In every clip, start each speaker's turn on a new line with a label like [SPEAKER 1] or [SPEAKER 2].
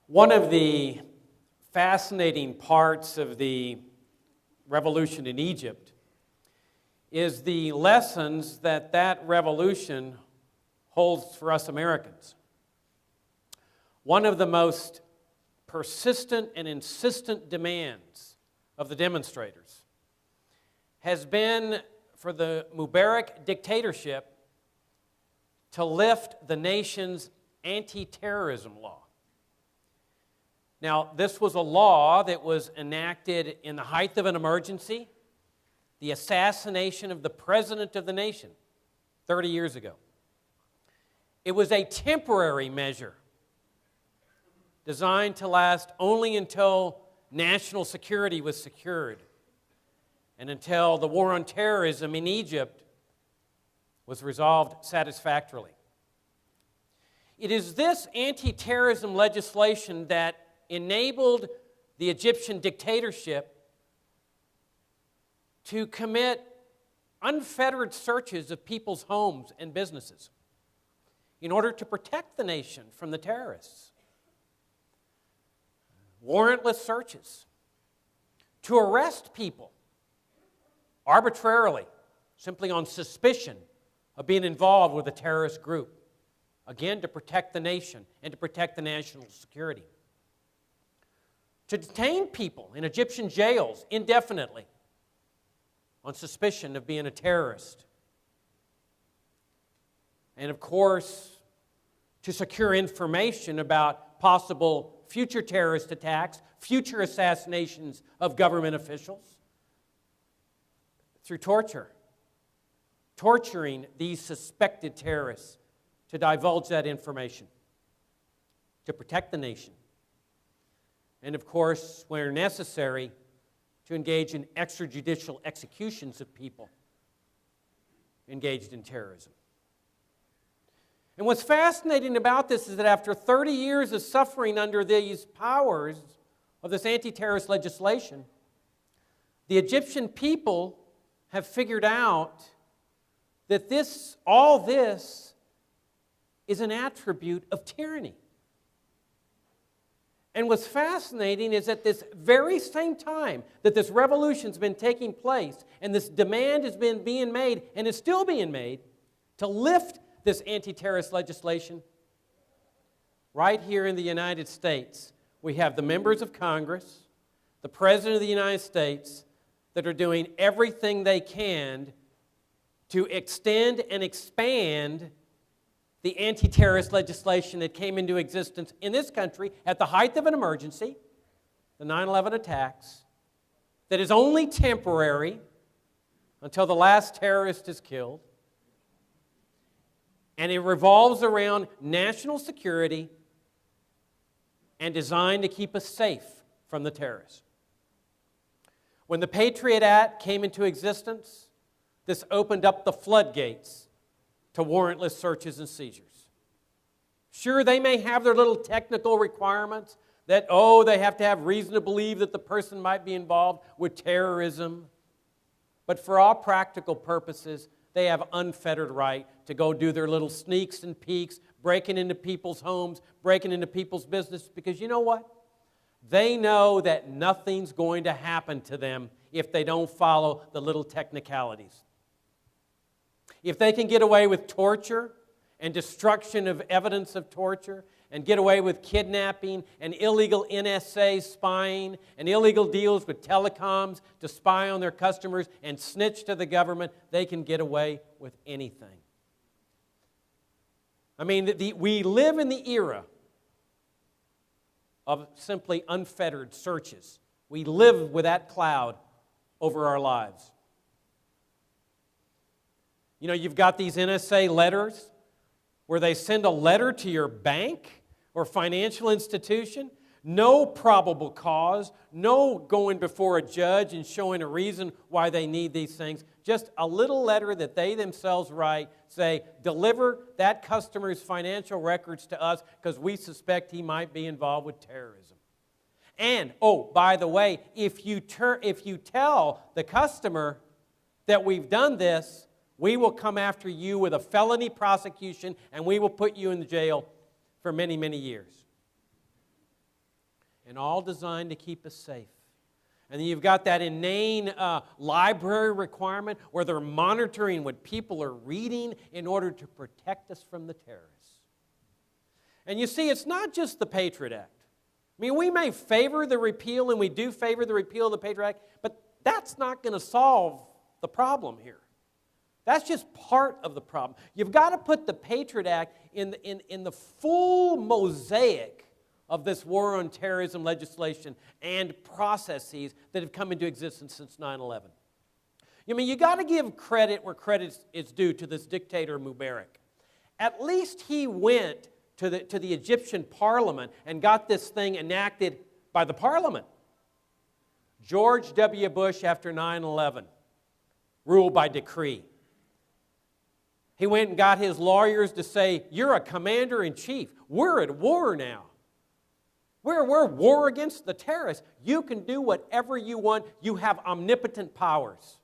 [SPEAKER 1] One of the fascinating parts of the revolution in Egypt is the lessons that that revolution holds for us Americans. One of the most persistent and insistent demands of the demonstrators has been for the Mubarak dictatorship to lift the nation's anti-terrorism law. Now, this was a law that was enacted in the height of an emergency, the assassination of the president of the nation 30 years ago. It was a temporary measure designed to last only until national security was secured and until the war on terrorism in Egypt was resolved satisfactorily. It is this anti-terrorism legislation that enabled the Egyptian dictatorship to commit unfettered searches of people's homes and businesses in order to protect the nation from the terrorists. Warrantless searches to arrest people arbitrarily, simply on suspicion of being involved with a terrorist group, again to protect the nation and to protect the national security. To detain people in Egyptian jails indefinitely on suspicion of being a terrorist. And of course, to secure information about possible future terrorist attacks, future assassinations of government officials, through torture. Torturing these suspected terrorists to divulge that information, to protect the nation. And of course, where necessary, to engage in extrajudicial executions of people engaged in terrorism. And what's fascinating about this is that after 30 years of suffering under these powers of this anti-terrorist legislation, the Egyptian people have figured out that all this is an attribute of tyranny. And what's fascinating is at this very same time that this revolution's been taking place and this demand has been being made and is still being made to lift this anti-terrorist legislation, right here in the United States, we have the members of Congress, the President of the United States, that are doing everything they can to extend and expand the anti-terrorist legislation that came into existence in this country at the height of an emergency, the 9/11 attacks, that is only temporary until the last terrorist is killed, and it revolves around national security and designed to keep us safe from the terrorists. When the Patriot Act came into existence, this opened up the floodgates to warrantless searches and seizures. Sure, they may have their little technical requirements that, they have to have reason to believe that the person might be involved with terrorism. But for all practical purposes, they have unfettered right to go do their little sneaks and peeks, breaking into people's homes, breaking into people's business, because you know what? They know that nothing's going to happen to them if they don't follow the little technicalities. If they can get away with torture and destruction of evidence of torture and get away with kidnapping and illegal NSA spying and illegal deals with telecoms to spy on their customers and snitch to the government, they can get away with anything. I mean, we live in the era of simply unfettered searches. We live with that cloud over our lives. You know, you've got these NSA letters where they send a letter to your bank or financial institution. No probable cause, no going before a judge and showing a reason why they need these things. Just a little letter that they themselves write, say, deliver that customer's financial records to us because we suspect he might be involved with terrorism. And, by the way, if you tell the customer that we've done this, we will come after you with a felony prosecution and we will put you in the jail for many, many years. and all designed to keep us safe. And then you've got that inane library requirement where they're monitoring what people are reading in order to protect us from the terrorists. And you see, it's not just the Patriot Act. I mean, we may favor the repeal, and we do favor the repeal of the Patriot Act, but that's not going to solve the problem here. That's just part of the problem. You've got to put the Patriot Act in the full mosaic of this war on terrorism legislation and processes that have come into existence since 9/11. I mean, you got to give credit where credit is due to this dictator Mubarak. At least he went to the Egyptian parliament and got this thing enacted by the parliament. George W. Bush, after 9/11, ruled by decree. He went and got his lawyers to say, you're a commander-in-chief. We're at war now. We're war against the terrorists. You can do whatever you want. You have omnipotent powers.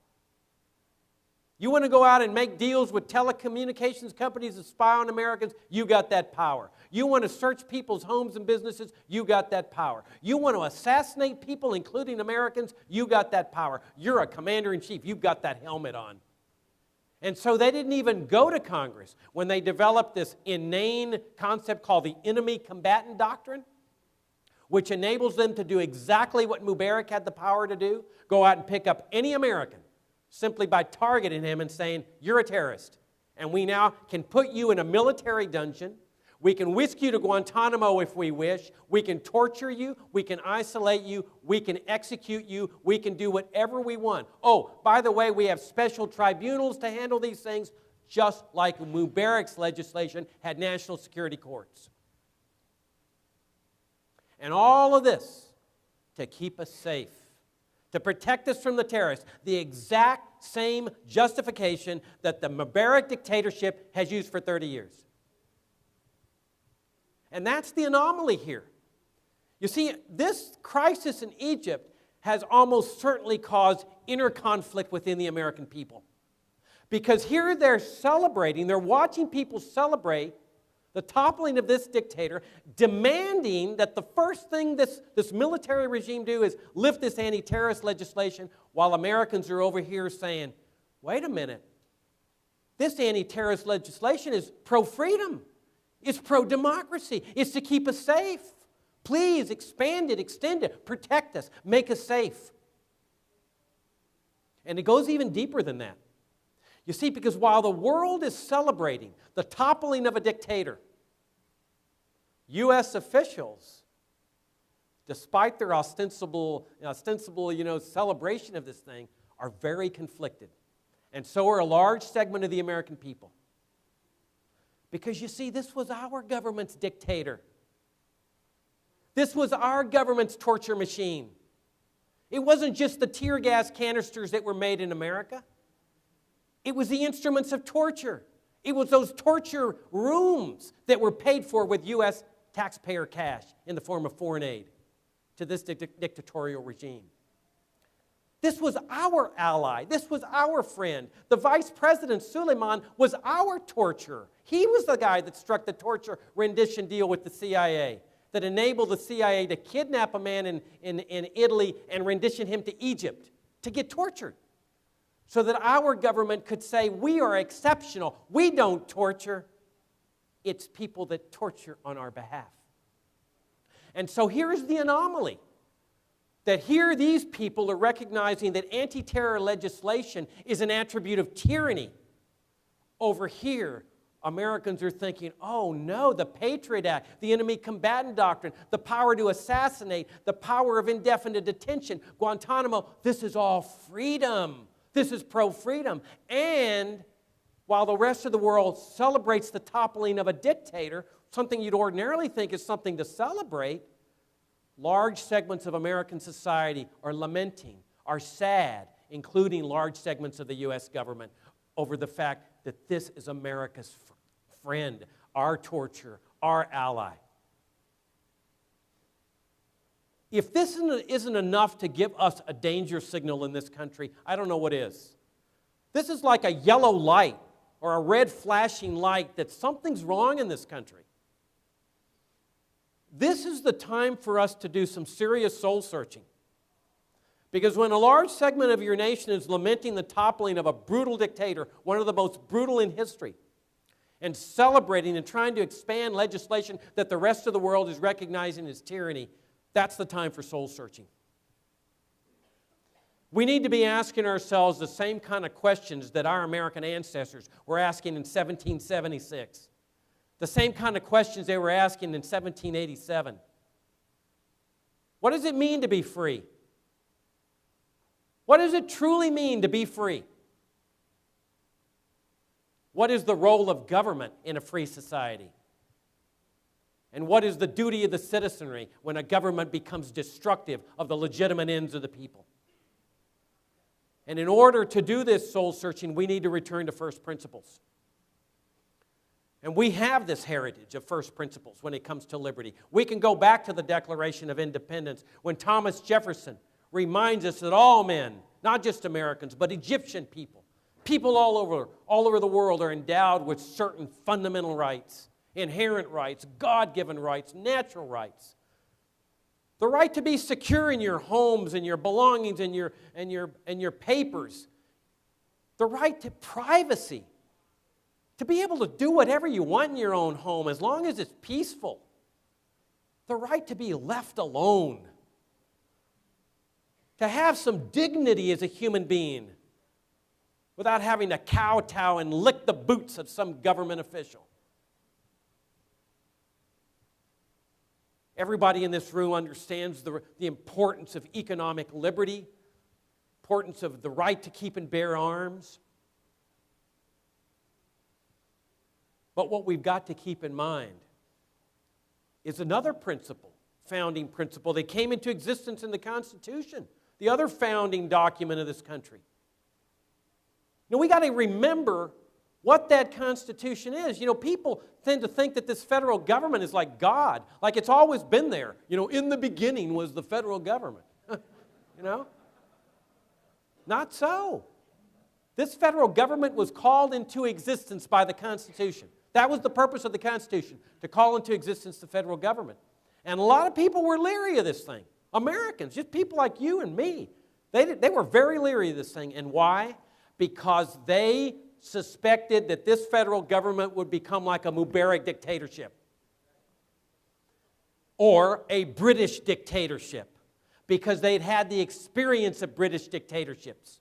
[SPEAKER 1] You want to go out and make deals with telecommunications companies that spy on Americans? You got that power. You want to search people's homes and businesses? You got that power. You want to assassinate people, including Americans? You got that power. You're a commander-in-chief. You've got that helmet on. And so they didn't even go to Congress when they developed this inane concept called the enemy combatant doctrine, which enables them to do exactly what Mubarak had the power to do, go out and pick up any American simply by targeting him and saying, you're a terrorist. And we now can put you in a military dungeon. We can whisk you to Guantanamo if we wish. We can torture you. We can isolate you. We can execute you. We can do whatever we want. Oh, by the way, we have special tribunals to handle these things, just like Mubarak's legislation had national security courts. And all of this to keep us safe, to protect us from the terrorists, the exact same justification that the Mubarak dictatorship has used for 30 years. And that's the anomaly here. You see, this crisis in Egypt has almost certainly caused inner conflict within the American people. Because here they're celebrating, they're watching people celebrate the toppling of this dictator, demanding that the first thing this military regime do is lift this anti-terrorist legislation, while Americans are over here saying, wait a minute, this anti-terrorist legislation is pro-freedom. It's pro-democracy. It's to keep us safe. Please expand it, extend it, protect us, make us safe. And it goes even deeper than that. You see, because while the world is celebrating the toppling of a dictator, U.S. officials, despite their ostensible celebration of this thing, are very conflicted. And so are a large segment of the American people. Because you see, this was our government's dictator. This was our government's torture machine. It wasn't just the tear gas canisters that were made in America. It was the instruments of torture. It was those torture rooms that were paid for with U.S. taxpayer cash in the form of foreign aid to this dictatorial regime. This was our ally. This was our friend. The Vice President, Suleiman, was our torturer. He was the guy that struck the torture rendition deal with the CIA that enabled the CIA to kidnap a man in Italy and rendition him to Egypt to get tortured so that our government could say, we are exceptional. We don't torture. It's people that torture on our behalf. And so here's the anomaly. That here these people are recognizing that anti-terror legislation is an attribute of tyranny. Over here, Americans are thinking, oh no, the Patriot Act, the enemy combatant doctrine, the power to assassinate, the power of indefinite detention, Guantanamo, this is all freedom. This is pro-freedom. And while the rest of the world celebrates the toppling of a dictator, something you'd ordinarily think is something to celebrate, large segments of American society are lamenting, are sad, including large segments of the U.S. government, over the fact that this is America's friend, our torturer, our ally. If this isn't enough to give us a danger signal in this country, I don't know what is. This is like a yellow light or a red flashing light that something's wrong in this country. This is the time for us to do some serious soul searching. Because when a large segment of your nation is lamenting the toppling of a brutal dictator, one of the most brutal in history, and celebrating and trying to expand legislation that the rest of the world is recognizing as tyranny, that's the time for soul searching. We need to be asking ourselves the same kind of questions that our American ancestors were asking in 1776. The same kind of questions they were asking in 1787. What does it mean to be free? What does it truly mean to be free? What is the role of government in a free society? And what is the duty of the citizenry when a government becomes destructive of the legitimate ends of the people? And in order to do this soul searching, we need to return to first principles. And we have this heritage of first principles when it comes to liberty. We can go back to the Declaration of Independence when Thomas Jefferson reminds us that all men, not just Americans, but Egyptian people, people all over the world are endowed with certain fundamental rights, inherent rights, God-given rights, natural rights. The right to be secure in your homes and your belongings and your papers. The right to privacy. To be able to do whatever you want in your own home as long as it's peaceful. The right to be left alone. To have some dignity as a human being without having to kowtow and lick the boots of some government official. Everybody in this room understands the importance of economic liberty, importance of the right to keep and bear arms. But what we've got to keep in mind is another principle, founding principle that came into existence in the Constitution, the other founding document of this country. Now, we got to remember what that Constitution is. You know, people tend to think that this federal government is like God, like it's always been there. You know, in the beginning was the federal government. You know? Not so. This federal government was called into existence by the Constitution. That was the purpose of the Constitution, to call into existence the federal government. And a lot of people were leery of this thing. Americans, just people like you and me. They were very leery of this thing. And why? Because they suspected that this federal government would become like a Mubarak dictatorship or a British dictatorship, because they'd had the experience of British dictatorships.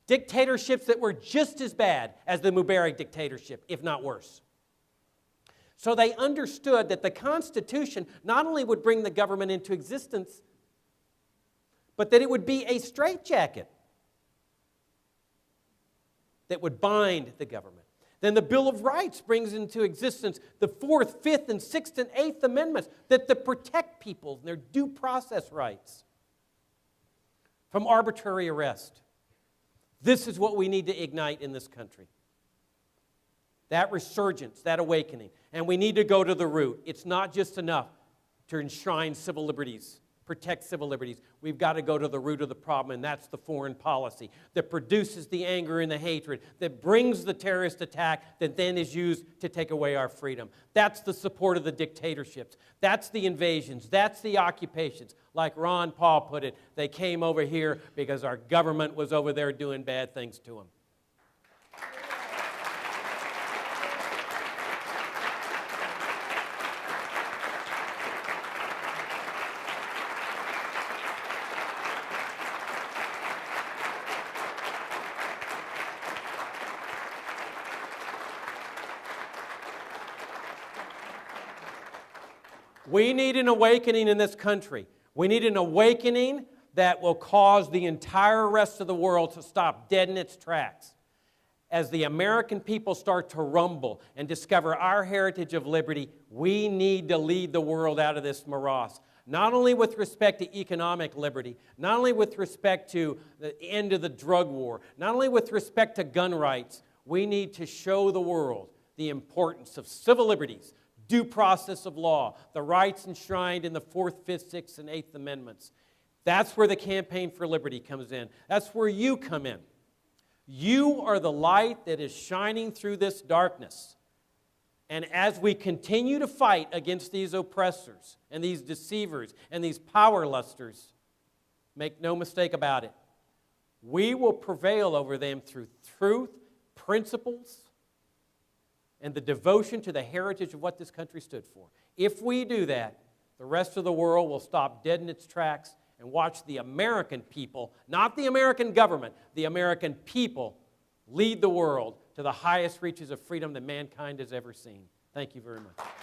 [SPEAKER 1] Dictatorships that were just as bad as the Mubarak dictatorship, if not worse. So they understood that the Constitution not only would bring the government into existence, but that it would be a straitjacket that would bind the government. Then the Bill of Rights brings into existence the 4th, 5th, and 6th, and 8th Amendments that protect people and their due process rights from arbitrary arrest. This is what we need to ignite in this country. That resurgence, that awakening. And we need to go to the root. It's not just enough to enshrine civil liberties, protect civil liberties. We've got to go to the root of the problem, and that's the foreign policy that produces the anger and the hatred, that brings the terrorist attack that then is used to take away our freedom. That's the support of the dictatorships. That's the invasions. That's the occupations. Like Ron Paul put it, they came over here because our government was over there doing bad things to them. We need an awakening in this country. We need an awakening that will cause the entire rest of the world to stop dead in its tracks. As the American people start to rumble and discover our heritage of liberty, we need to lead the world out of this morass. Not only with respect to economic liberty, not only with respect to the end of the drug war, not only with respect to gun rights, we need to show the world the importance of civil liberties, due process of law, the rights enshrined in the 4th, 5th, 6th, and 8th Amendments. That's where the Campaign for Liberty comes in. That's where you come in. You are the light that is shining through this darkness. And as we continue to fight against these oppressors and these deceivers and these power lusters, make no mistake about it, we will prevail over them through truth, principles, and the devotion to the heritage of what this country stood for. If we do that, the rest of the world will stop dead in its tracks and watch the American people, not the American government, the American people lead the world to the highest reaches of freedom that mankind has ever seen. Thank you very much.